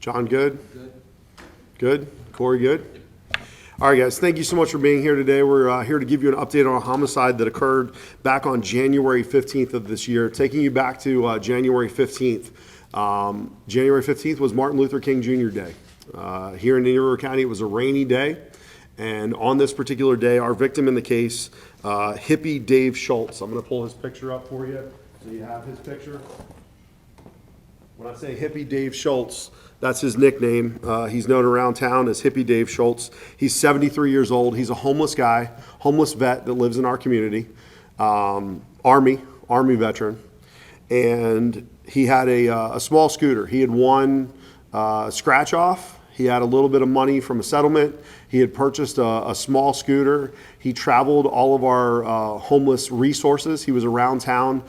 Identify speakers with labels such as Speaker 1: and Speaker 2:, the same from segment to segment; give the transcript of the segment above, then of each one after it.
Speaker 1: John, good? Good? Corey, good? All right, guys, thank you so much for being here today. We're here to give you an update on a homicide that occurred back on January 15th of this year, taking you back to January 15th. January 15th was Martin Luther King Jr. Day. Here in Indian River County, it was a rainy day. And on this particular day, our victim in the case, Hippie Dave Schultz. I'm going to pull his picture up for you so you have his picture. When I say Hippie Dave Schultz, that's his nickname. He's known around town as Hippie Dave Schultz. He's 73 years old. He's a homeless guy, homeless vet that lives in our community, Army veteran. And he had a small scooter. He had won scratch off. He had a little bit of money from a settlement. He had purchased a small scooter. He traveled all of our homeless resources. He was around town.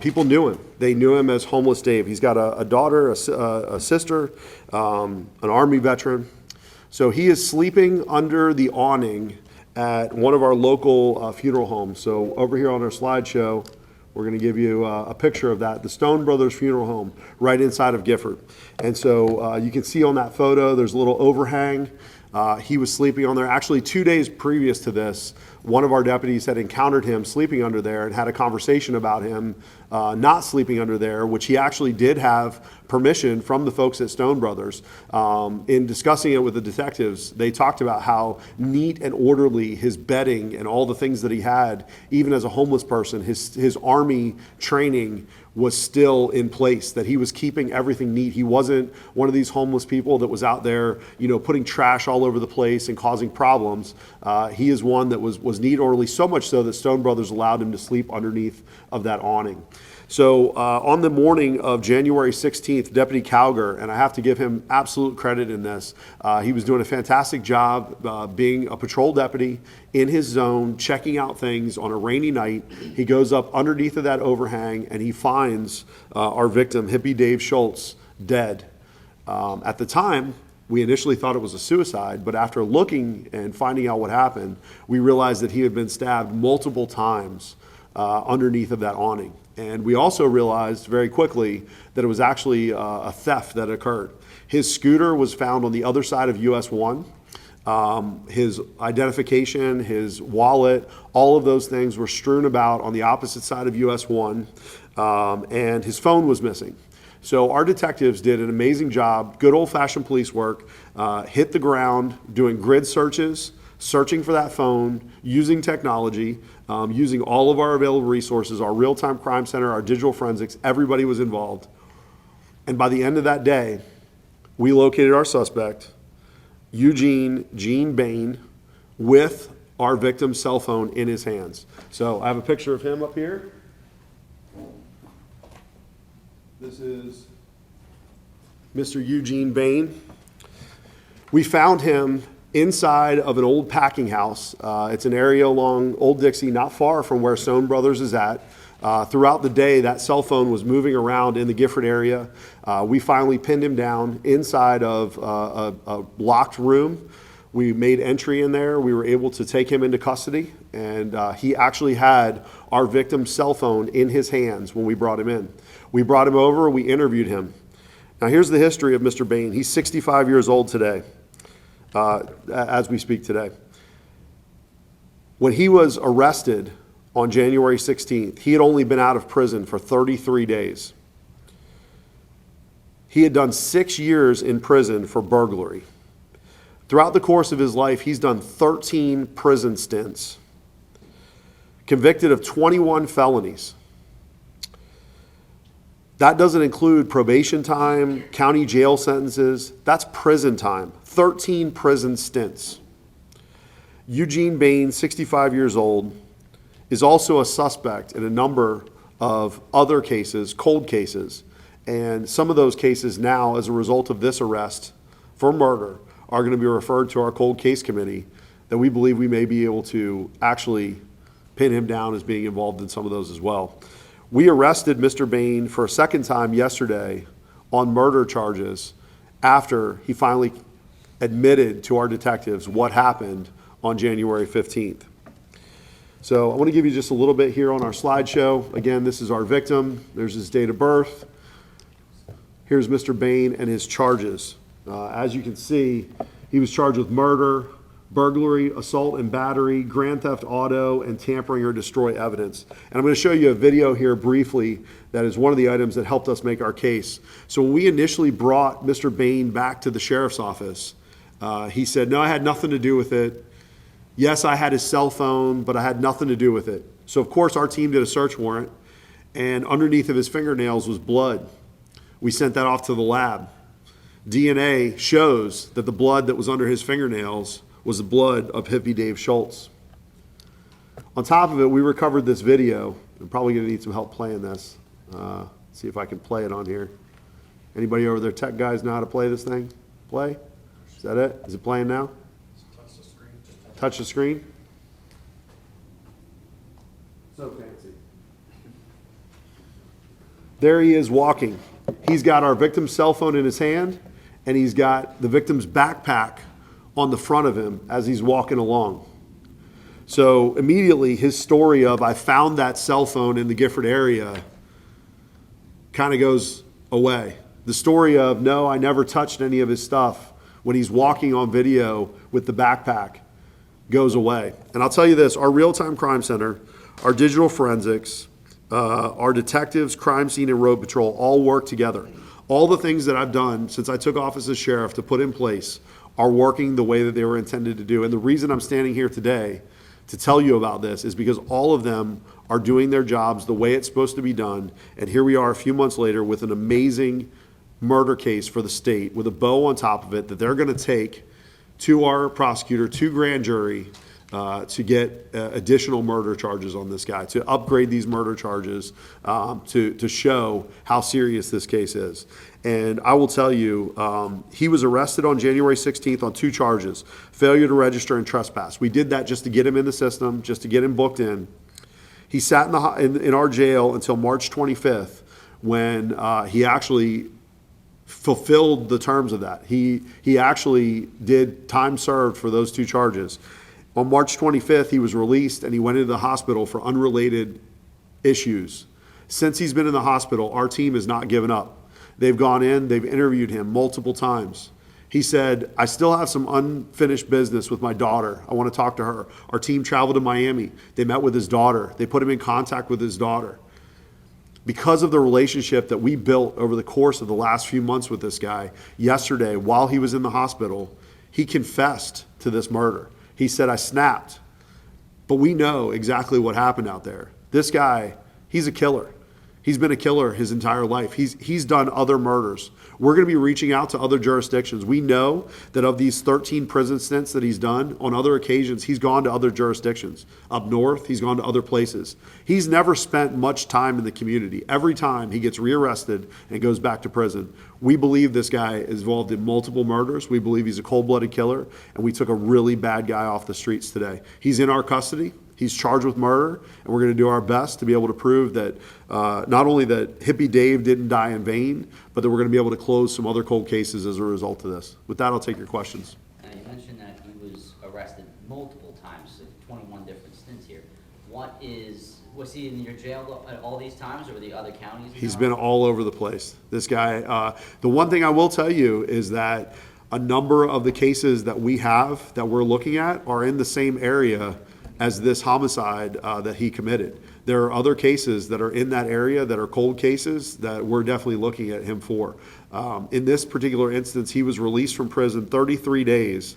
Speaker 1: People knew him. They knew him as Homeless Dave. He's got a daughter, a sister, an Army veteran. So he is sleeping under the awning at one of our local funeral homes. So over here on our slideshow, we're going to give you a picture of that, the Stone Brothers Funeral Home, right inside of Gifford. And so you can see on that photo, there's a little overhang. He was sleeping on there. Actually, 2 days previous to this, one of our deputies had encountered him sleeping under there and had a conversation about him not sleeping under there, which he actually did have permission from the folks at Stone Brothers. In discussing it with the detectives, they talked about how neat and orderly his bedding and all the things that he had, even as a homeless person, his Army training was still in place, that he was keeping everything neat. He wasn't one of these homeless people that was out there, putting trash all over the place and causing problems. He is one that was neat, orderly, so much so that Stone Brothers allowed him to sleep underneath of that awning. So on the morning of January 16th, Deputy Cowger, and I have to give him absolute credit in this, he was doing a fantastic job being a patrol deputy in his zone, checking out things on a rainy night. He goes up underneath of that overhang and he finds our victim, Hippie Dave Schultz, dead. At the time, we initially thought it was a suicide, but after looking and finding out what happened, we realized that he had been stabbed multiple times underneath of that awning. And we also realized very quickly that it was actually a theft that occurred. His scooter was found on the other side of US 1. His identification, his wallet, all of those things were strewn about on the opposite side of US 1, and his phone was missing. So our detectives did an amazing job, good old-fashioned police work, hit the ground, doing grid searches, searching for that phone, using technology, using all of our available resources, our real-time crime center, our digital forensics, everybody was involved. And by the end of that day, we located our suspect, Eugene Gene Bain, with our victim's cell phone in his hands. So I have a picture of him up here. This is Mr. Eugene Bain. We found him inside of an old packing house. It's an area along Old Dixie, not far from where Stone Brothers is at. Throughout the day, that cell phone was moving around in the Gifford area. We finally pinned him down inside of a locked room. We made entry in there. We were able to take him into custody, and he actually had our victim's cell phone in his hands when we brought him in. We brought him over, we interviewed him. Now here's the history of Mr. Bain. He's 65 years old today, as we speak today. When he was arrested on January 16th, he had only been out of prison for 33 days. He had done 6 years in prison for burglary. Throughout the course of his life, he's done 13 prison stints, convicted of 21 felonies. That doesn't include probation time, county jail sentences. That's prison time, 13 prison stints. Eugene Bain, 65 years old, is also a suspect in a number of other cases, cold cases. And some of those cases now, as a result of this arrest for murder, are going to be referred to our cold case committee, that we believe we may be able to actually pin him down as being involved in some of those as well. We arrested Mr. Bain for a second time yesterday on murder charges after he finally admitted to our detectives what happened on January 15th. So I want to give you just a little bit here on our slideshow. Again, this is our victim. There's his date of birth. Here's Mr. Bain and his charges. As you can see, he was charged with murder, burglary, assault and battery, grand theft auto, and tampering or destroy evidence. And I'm going to show you a video here briefly that is one of the items that helped us make our case. So when we initially brought Mr. Bain back to the sheriff's office, he said, no, I had nothing to do with it. Yes, I had his cell phone, but I had nothing to do with it. So of course our team did a search warrant, and underneath of his fingernails was blood. We sent that off to the lab. DNA shows that the blood that was under his fingernails was the blood of Hippie Dave Schultz. On top of it, we recovered this video. I'm probably going to need some help playing this. See if I can play it on here. Anybody over there, tech guys, know how to play this thing? Play? Is that it? Is it playing now?
Speaker 2: Touch the screen.
Speaker 1: Touch the screen? So fancy. There he is walking. He's got our victim's cell phone in his hand, and he's got the victim's backpack on the front of him as he's walking along. So immediately his story of I found that cell phone in the Gifford area kind of goes away. The story of no, I never touched any of his stuff when he's walking on video with the backpack goes away. And I'll tell you this, our real-time crime center, our digital forensics, our detectives, crime scene, and road patrol all work together. All the things that I've done since I took office as sheriff to put in place are working the way that they were intended to do. And the reason I'm standing here today to tell you about this is because all of them are doing their jobs the way it's supposed to be done. And here we are a few months later with an amazing murder case for the state with a bow on top of it that they're going to take to our prosecutor, to grand jury, to get additional murder charges on this guy, to upgrade these murder charges, to show how serious this case is. And I will tell you, he was arrested on January 16th on 2 charges, failure to register and trespass. We did that just to get him in the system, just to get him booked in. He sat in our jail until March 25th when he actually fulfilled the terms of that. He actually did time served for those 2 charges. On March 25th, he was released and he went into the hospital for unrelated issues. Since he's been in the hospital, our team has not given up. They've gone in, they've interviewed him multiple times. He said, I still have some unfinished business with my daughter. I want to talk to her. Our team traveled to Miami. They met with his daughter. They put him in contact with his daughter. Because of the relationship that we built over the course of the last few months with this guy, yesterday, while he was in the hospital, he confessed to this murder. He said, I snapped. But we know exactly what happened out there. This guy, he's a killer. He's been a killer his entire life. He's done other murders. We're going to be reaching out to other jurisdictions. We know that of these 13 prison stints that he's done, on other occasions, he's gone to other jurisdictions. Up north, he's gone to other places. He's never spent much time in the community. Every time he gets rearrested and goes back to prison. We believe this guy is involved in multiple murders. We believe he's a cold-blooded killer, and we took a really bad guy off the streets today. He's in our custody. He's charged with murder, and we're going to do our best to be able to prove that not only that Hippie Dave didn't die in vain, but that we're going to be able to close some other cold cases as a result of this. With that, I'll take your questions.
Speaker 3: You mentioned that he was arrested multiple times, so 21 different stints here. Was he in your jail at all these times, or were the other counties?
Speaker 1: He's been all over the place. This guy, the one thing I will tell you is that a number of the cases that we have that we're looking at are in the same area as this homicide that he committed. There are other cases that are in that area that are cold cases that we're definitely looking at him for. In this particular instance, he was released from prison 33 days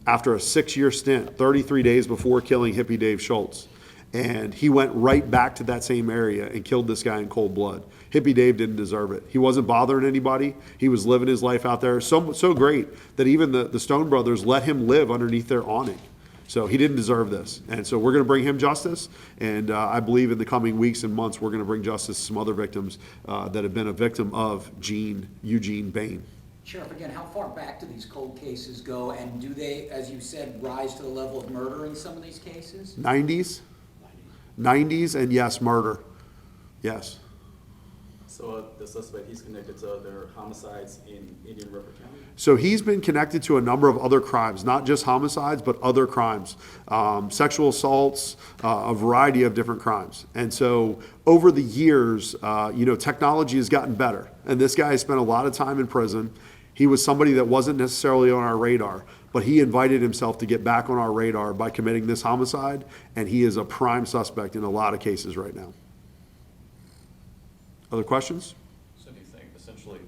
Speaker 1: after a 6-year stint, 33 days before killing Hippie Dave Schultz. And he went right back to that same area and killed this guy in cold blood. Hippie Dave didn't deserve it. He wasn't bothering anybody. He was living his life out there. So great that even the Stone brothers let him live underneath their awning. So he didn't deserve this. And so we're going to bring him justice. And I believe in the coming weeks and months, we're going to bring justice to some other victims that have been a victim of Eugene Bain.
Speaker 2: Sheriff, again, how far back do these cold cases go? And do they, as you said, rise to the level of murder in some of these cases?
Speaker 1: 90s, and yes, murder. Yes.
Speaker 4: So the suspect, he's connected to other homicides in Indian River County?
Speaker 1: So he's been connected to a number of other crimes, not just homicides, but other crimes, sexual assaults, a variety of different crimes. And so over the years, technology has gotten better. And this guy has spent a lot of time in prison. He was somebody that wasn't necessarily on our radar, but he invited himself to get back on our radar by committing this homicide, and he is a prime suspect in a lot of cases right now. Other questions?
Speaker 5: So do you think essentially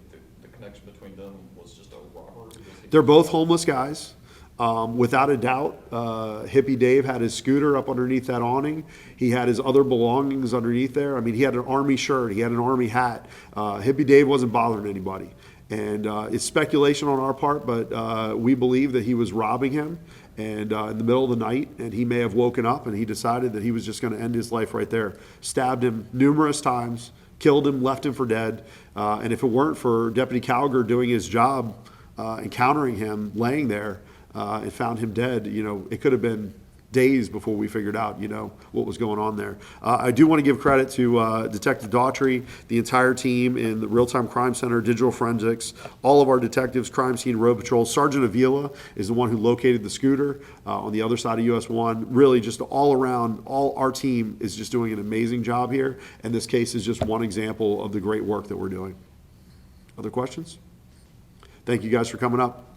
Speaker 5: the connection between them was just a robbery?
Speaker 1: They're both homeless guys. Without a doubt, Hippie Dave had his scooter up underneath that awning. He had his other belongings underneath there. I mean, he had an army shirt, he had an army hat. Hippie Dave wasn't bothering anybody. And it's speculation on our part, but we believe that he was robbing him and in the middle of the night, and he may have woken up and he decided that he was just going to end his life right there. Stabbed him numerous times, killed him, left him for dead. And if it weren't for Deputy Calger doing his job, encountering him laying there, and found him dead, you know, it could have been days before we figured out, you know, what was going on there. I do want to give credit to Detective Daughtry, the entire team in the Real-Time Crime Center, Digital Forensics, all of our detectives, Crime Scene, Road Patrol. Sergeant Avila is the one who located the scooter on the other side of US 1. Really just all around, all our team is just doing an amazing job here, and this case is just one example of the great work that we're doing. Other questions? Thank you guys for coming up.